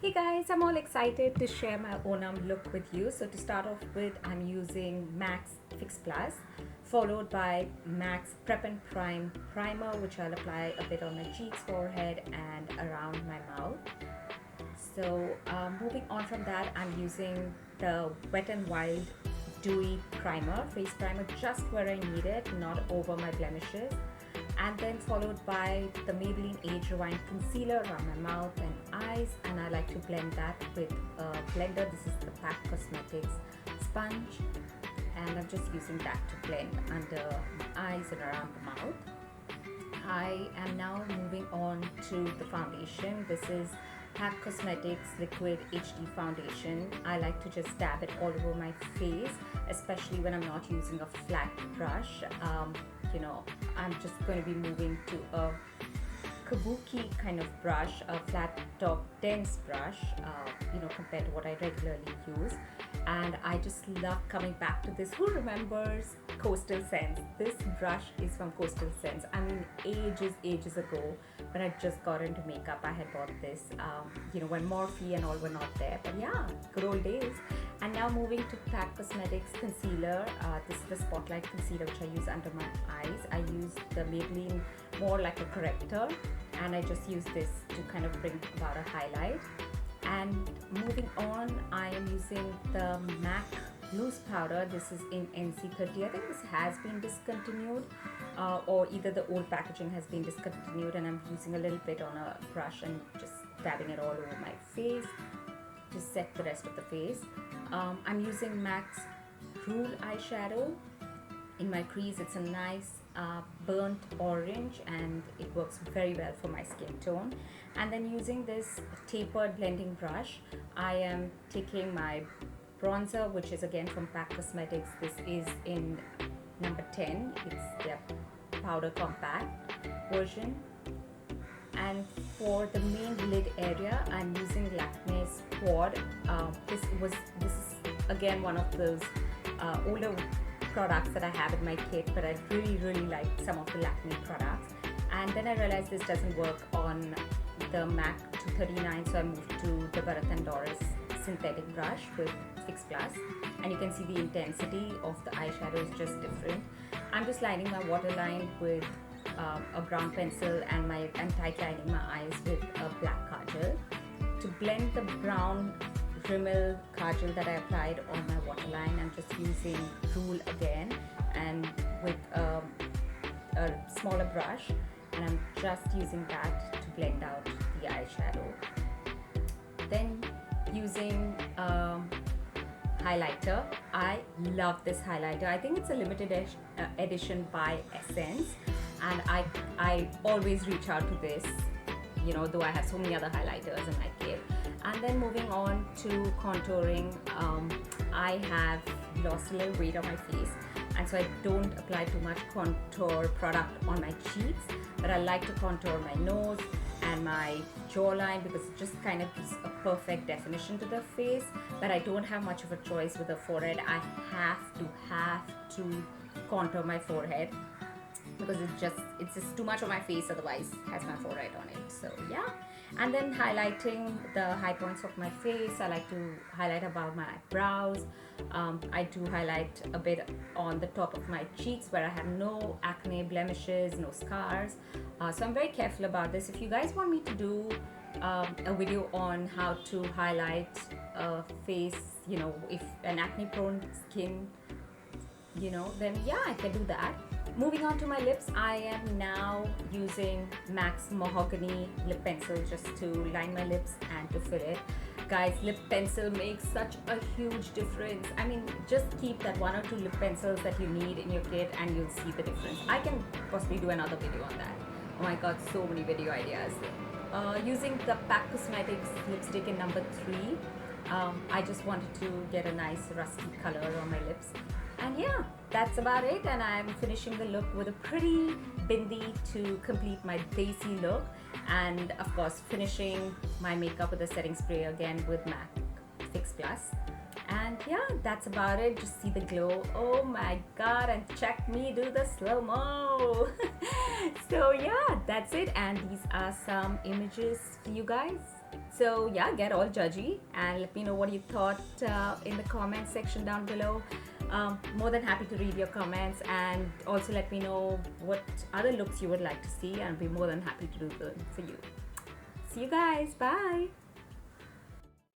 Hey guys, I'm all excited to share my Onam look with you. So to start off with, I'm using MAC's Fix Plus, followed by MAC's Prep and Prime Primer, which I'll apply a bit on my cheeks, forehead, and around my mouth. So moving on from that, I'm using the Wet n Wild Dewy Primer, face primer, just where I need it, not over my blemishes. And then followed by the Maybelline Age Rewind Concealer around my mouth and eyes. And I like to blend that with a blender. This is the PAC Cosmetics sponge. And I'm just using that to blend under my eyes and around the mouth. I am now moving on to the foundation. This is PAC Cosmetics Liquid HD Foundation. I like to just dab it all over my face, especially when I'm not using a flat brush. I'm just going to be moving to a kabuki kind of brush, a flat top dense brush, compared to what I regularly use. And I just love coming back to this. Who remembers Coastal Scents? This brush is from Coastal Scents. I mean, ages ago, when I just got into makeup, I had bought this, when Morphe and all were not there. But yeah, good old days. And now moving to PAC Cosmetics Concealer. This is the Spotlight Concealer, which I use under my eyes. I use the Maybelline more like a corrector, and I just use this to kind of bring about a highlight. And moving on, I am using the MAC loose powder. This is in NC30. I think this has been discontinued, or either the old packaging has been discontinued, and I'm using a little bit on a brush and just dabbing it all over my face to set the rest of the face. I'm using MAC's Rule eyeshadow in my crease. It's a nice burnt orange, and it works very well for my skin tone. And then using this tapered blending brush, I am taking my bronzer, which is again from PAC Cosmetics. This is in number 10. It's their powder compact version. And for the main lid area, I'm using Lakme's Quad. This is again one of those older products that I have in my kit, but I really like some of the Lakme products. And then I realized this doesn't work on the MAC 239, so I moved to the Bharat and Doris synthetic brush with Fix Plus, and you can see the intensity of the eyeshadow is just different. I'm just lining my waterline with a brown pencil and tight lining my eyes with a black kajal. To blend the brown Rimmel kajal that I applied on my waterline, I'm just using Rule again, and with a smaller brush, and I'm just using that to blend out the eyeshadow. Then using highlighter. I love this highlighter. I think it's a limited edition by Essence, and I always reach out to this, though I have so many other highlighters in my kit. And then moving on to contouring, I have lost a little weight on my face, and so I don't apply too much contour product on my cheeks, but I like to contour my nose and my jawline because it just kind of gives a perfect definition to the face. But I don't have much of a choice with the forehead. I have to contour my forehead because it's just too much on my face, otherwise it has my forehead on it. So yeah. And then highlighting the high points of my face, I like to highlight above my brows. I do highlight a bit on the top of my cheeks where I have no acne, blemishes, no scars. So I'm very careful about this. If you guys want me to do a video on how to highlight a face, if an acne prone skin, then yeah, I can do that. Moving on to my lips, I am now using MAC's Mahogany lip pencil just to line my lips and to fill it. Guys, lip pencil makes such a huge difference. I mean, just keep that one or two lip pencils that you need in your kit and you'll see the difference. I can possibly do another video on that. Oh my god, so many video ideas. Using the PAC Cosmetics lipstick in number 3, I just wanted to get a nice rusty color on my lips. And yeah, that's about it, and I'm finishing the look with a pretty bindi to complete my desi look, and of course finishing my makeup with a setting spray again with MAC Fix Plus. And yeah, that's about it. Just see the glow. Oh my god, and check me do the slow-mo. So yeah, that's it, and these are some images for you guys. So yeah, get all judgy and let me know what you thought in the comment section down below. More than happy to read your comments, and also let me know what other looks you would like to see, and I'll be more than happy to do them for you. See you guys. Bye.